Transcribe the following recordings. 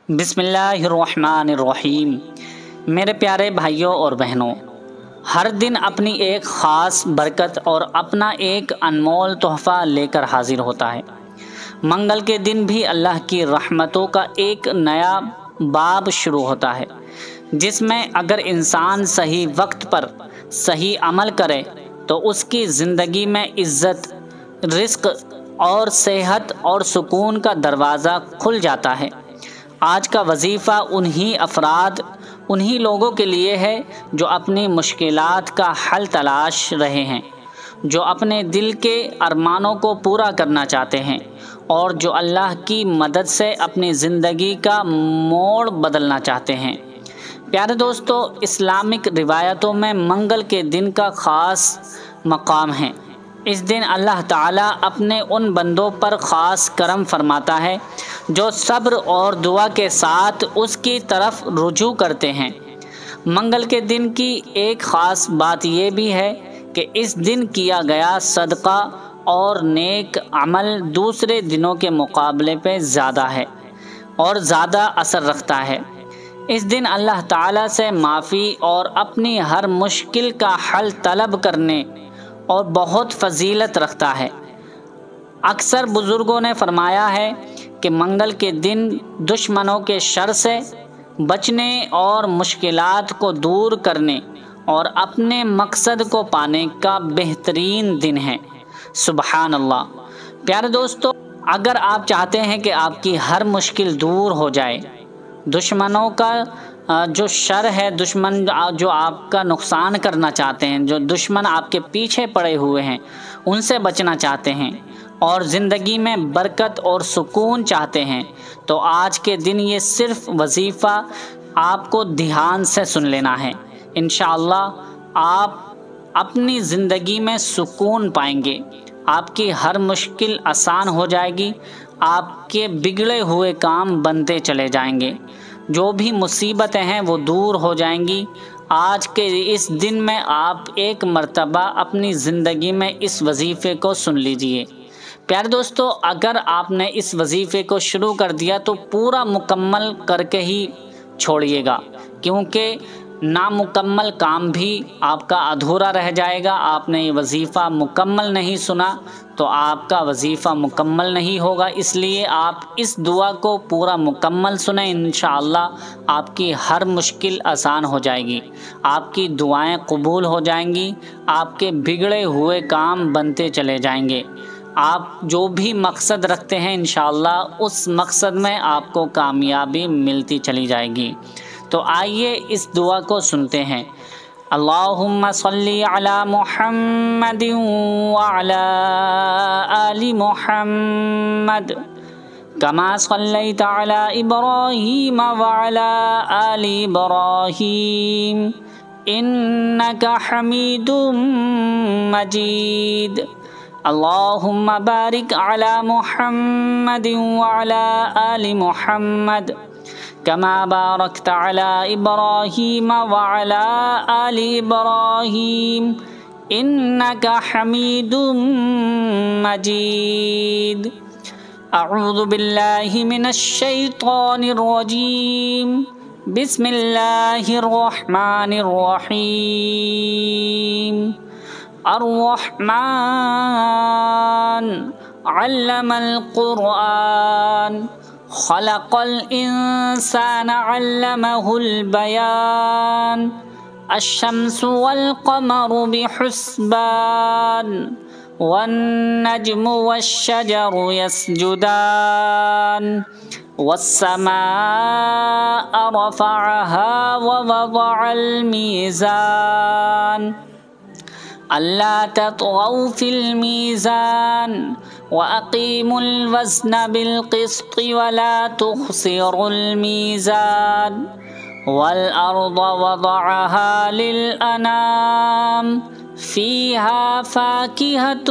بسم اللہ الرحمن الرحیم۔ میرے پیارے بھائیوں اور بہنوں، ہر دن اپنی ایک خاص برکت اور اپنا ایک انمول تحفہ لے کر حاضر ہوتا ہے۔ منگل کے دن بھی اللہ کی رحمتوں کا ایک نیا باب شروع ہوتا ہے، جس میں اگر انسان صحیح وقت پر صحیح عمل کرے تو اس کی زندگی میں عزت، رزق اور صحت اور سکون کا دروازہ کھل جاتا ہے۔ آج کا وظیفہ انہی لوگوں کے لیے ہے جو اپنی مشکلات کا حل تلاش رہے ہیں، جو اپنے دل کے ارمانوں کو پورا کرنا چاہتے ہیں اور جو اللہ کی مدد سے اپنی زندگی کا موڑ بدلنا چاہتے ہیں۔ پیارے دوستو، اسلامک روایتوں میں منگل کے دن کا خاص مقام ہے۔ اس دن اللہ تعالیٰ اپنے ان بندوں پر خاص کرم فرماتا ہے جو صبر اور دعا کے ساتھ اس کی طرف رجوع کرتے ہیں۔ منگل کے دن کی ایک خاص بات یہ بھی ہے کہ اس دن کیا گیا صدقہ اور نیک عمل دوسرے دنوں کے مقابلے پہ زیادہ ہے اور زیادہ اثر رکھتا ہے۔ اس دن اللہ تعالیٰ سے معافی اور اپنی ہر مشکل کا حل طلب کرنے اور بہت فضیلت رکھتا ہے۔ اکثر بزرگوں نے فرمایا ہے کہ منگل کے دن دشمنوں کے شر سے بچنے اور مشکلات کو دور کرنے اور اپنے مقصد کو پانے کا بہترین دن ہے۔ سبحان اللہ۔ پیارے دوستو، اگر آپ چاہتے ہیں کہ آپ کی ہر مشکل دور ہو جائے، دشمنوں کا جو شر ہے، دشمن جو آپ کا نقصان کرنا چاہتے ہیں، جو دشمن آپ کے پیچھے پڑے ہوئے ہیں، ان سے بچنا چاہتے ہیں اور زندگی میں برکت اور سکون چاہتے ہیں، تو آج کے دن یہ صرف وظیفہ آپ کو دھیان سے سن لینا ہے۔ انشاءاللہ آپ اپنی زندگی میں سکون پائیں گے، آپ کی ہر مشکل آسان ہو جائے گی، آپ کے بگڑے ہوئے کام بنتے چلے جائیں گے، جو بھی مصیبتیں ہیں وہ دور ہو جائیں گی۔ آج کے اس دن میں آپ ایک مرتبہ اپنی زندگی میں اس وظیفے کو سن لیجئے۔ پیارے دوستو، اگر آپ نے اس وظیفے کو شروع کر دیا تو پورا مکمل کر کے ہی چھوڑیے گا، کیونکہ نامکمل کام بھی آپ کا ادھورا رہ جائے گا۔ آپ نے یہ وظیفہ مکمل نہیں سنا تو آپ کا وظیفہ مکمل نہیں ہوگا، اس لیے آپ اس دعا کو پورا مکمل سنیں۔ انشاءاللہ آپ کی ہر مشکل آسان ہو جائے گی، آپ کی دعائیں قبول ہو جائیں گی، آپ کے بگڑے ہوئے کام بنتے چلے جائیں گے۔ آپ جو بھی مقصد رکھتے ہیں انشاءاللہ اس مقصد میں آپ کو کامیابی ملتی چلی جائے گی۔ تو آئیے اس دعا کو سنتے ہیں۔ اللہم صلی علی محمد وعلی آل محمد کما صلیت علی ابراہیم وعلی آل ابراہیم انک حمید مجید۔ اللہم بارک علی محمد وعلی آل محمد کما بارکت علی ابراہیم وعلی آل ابراہیم انک حمید مجید۔ اعوذ باللہ من الشیطان الرجیم، بسم اللہ الرحمن الرحیم۔ الرحمن علم القرآن خلق الانسان علمه البیان الشمس والقمر بحسبان والنجم والشجر يسجدان والسماء رفعها ووضع الميزان ألا تطغوا في الميزان وأقيموا الوزن بالقسط ولا تخسروا الميزان والأرض وضعها للأنام فيها فاكهة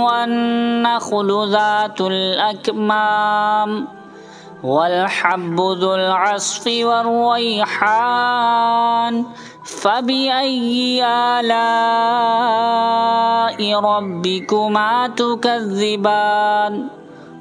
والنخل ذات الأكمام والحب ذو العصف والريحان فبأي آلاء ربكما تكذبان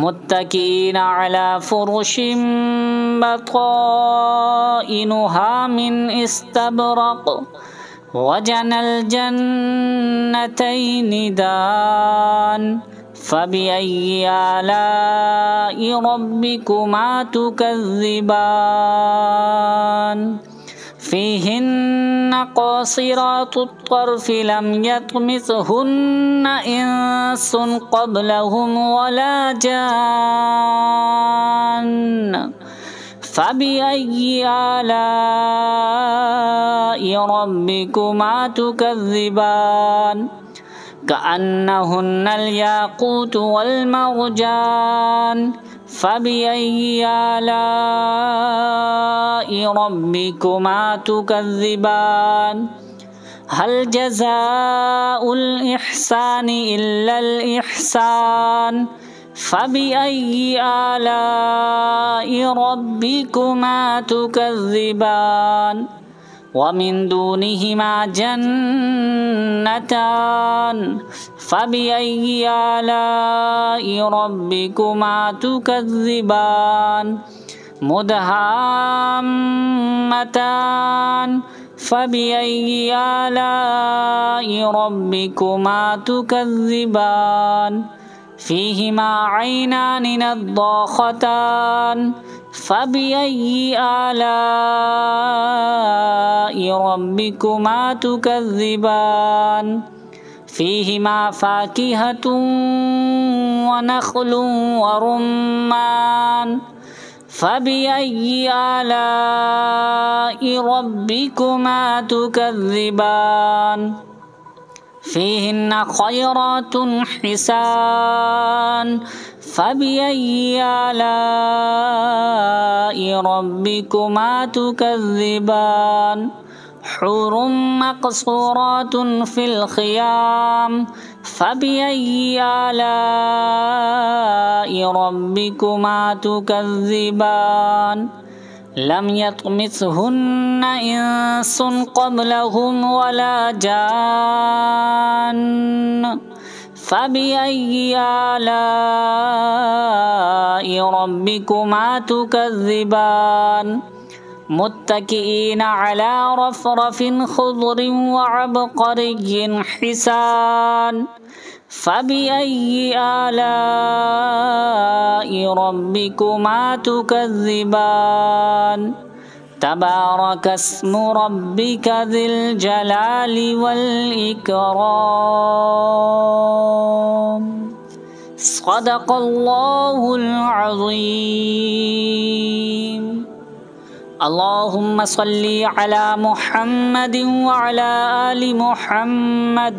متکئین علی فرش بطائنها من استبرق وجنى الجنتين دان فبأي آلاء ربكما تكذبان فيهن قاصرات الطرف لم يطمثهن إنس قبلهم ولا جان فبأي آلاء ربكما تكذبان كأنهن الياقوت والمرجان فبأي آلاء ربكما تكذبان هل جزاء الإحسان إلا الإحسان فبأي آلاء ربكما تكذبان ومن دونهما جنتان فبأي آلاء ربكما تكذبان مدهامتان فبأي آلاء ربكما تكذبان فيهما عينان نضاختان فبأي آلاء ربكما تكذبان فيهما فاكهة ونخل ورمان فبأي آلاء ربكما تكذبان فيهن خيرات حسان فبأي آلاء ربكما تكذبان حور مقصورات في الخيام فبأي آلاء ربكما تكذبان لم يطمثهن إنس قبلهم ولا جان فبأي آلاء ربكما تكذبان متكئين على رفرف خضر وعبقري حسان فبأي آلاء ربكما تكذبان تبارك اسم ربك ذي الجلال والإكرام صدق الله العظيم اللهم صل على محمد وعلى آل محمد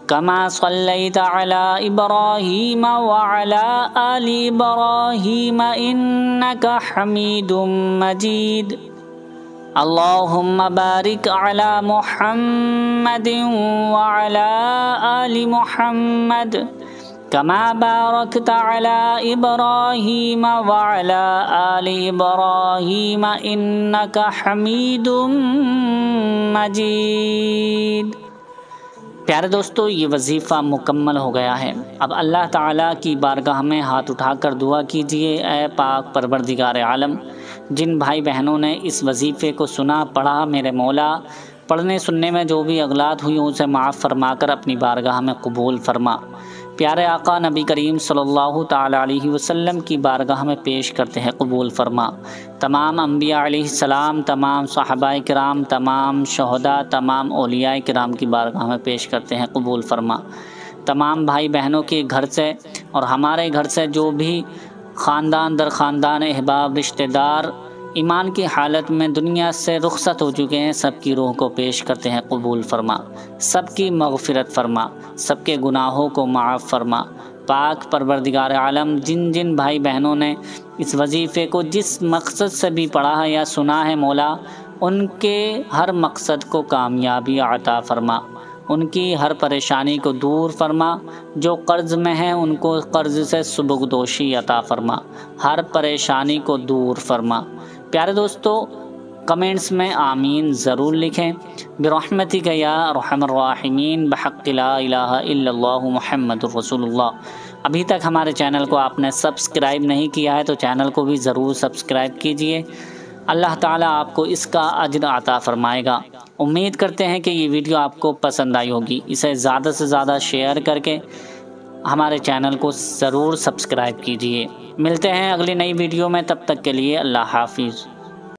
كما صليت على إبراهيم وعلى آل إبراهيم إنك حميد مجيد اللهم بارك على محمد وعلى آل محمد كما باركت على إبراهيم وعلى آل إبراهيم إنك حميد مجيد۔ پیارے دوستو، یہ وظیفہ مکمل ہو گیا ہے۔ اب اللہ تعالیٰ کی بارگاہ میں ہاتھ اٹھا کر دعا کیجئے، اے پاک پروردگار عالم، جن بھائی بہنوں نے اس وظیفے کو سنا پڑھا، میرے مولا پڑھنے سننے میں جو بھی اغلاط ہوئی اسے معاف فرما کر اپنی بارگاہ میں قبول فرما۔ پیارے آقا نبی کریم صلی اللہ تعالیٰ علیہ وسلم کی بارگاہ میں پیش کرتے ہیں، قبول فرما۔ تمام انبیاء علیہ السلام، تمام صحابہ کرام، تمام شہداء، تمام اولیاء کرام کی بارگاہ میں پیش کرتے ہیں، قبول فرما۔ تمام بھائی بہنوں کے گھر سے اور ہمارے گھر سے جو بھی خاندان در خاندان احباب رشتہ دار ایمان کی حالت میں دنیا سے رخصت ہو چکے ہیں، سب کی روح کو پیش کرتے ہیں، قبول فرما۔ سب کی مغفرت فرما، سب کے گناہوں کو معاف فرما۔ پاک پروردگار عالم، جن جن بھائی بہنوں نے اس وظیفے کو جس مقصد سے بھی پڑھا ہے یا سنا ہے مولا، ان کے ہر مقصد کو کامیابی عطا فرما، ان کی ہر پریشانی کو دور فرما۔ جو قرض میں ہیں ان کو قرض سے سبکدوشی عطا فرما، ہر پریشانی کو دور فرما۔ پیارے دوستو، کمنٹس میں آمین ضرور لکھیں۔ برحمتک یا ارحم الراحمین، بحق لا الہ الا اللہ محمد رسول اللہ۔ ابھی تک ہمارے چینل کو آپ نے سبسکرائب نہیں کیا ہے تو چینل کو بھی ضرور سبسکرائب کیجئے۔ اللہ تعالیٰ آپ کو اس کا اجر عطا فرمائے گا۔ امید کرتے ہیں کہ یہ ویڈیو آپ کو پسند آئی ہوگی۔ اسے زیادہ سے زیادہ شیئر کر کے ہمارے چینل کو ضرور سبسکرائب کیجئے۔ ملتے ہیں اگلی نئی ویڈیو میں، تب تک کے لیے اللہ حافظ۔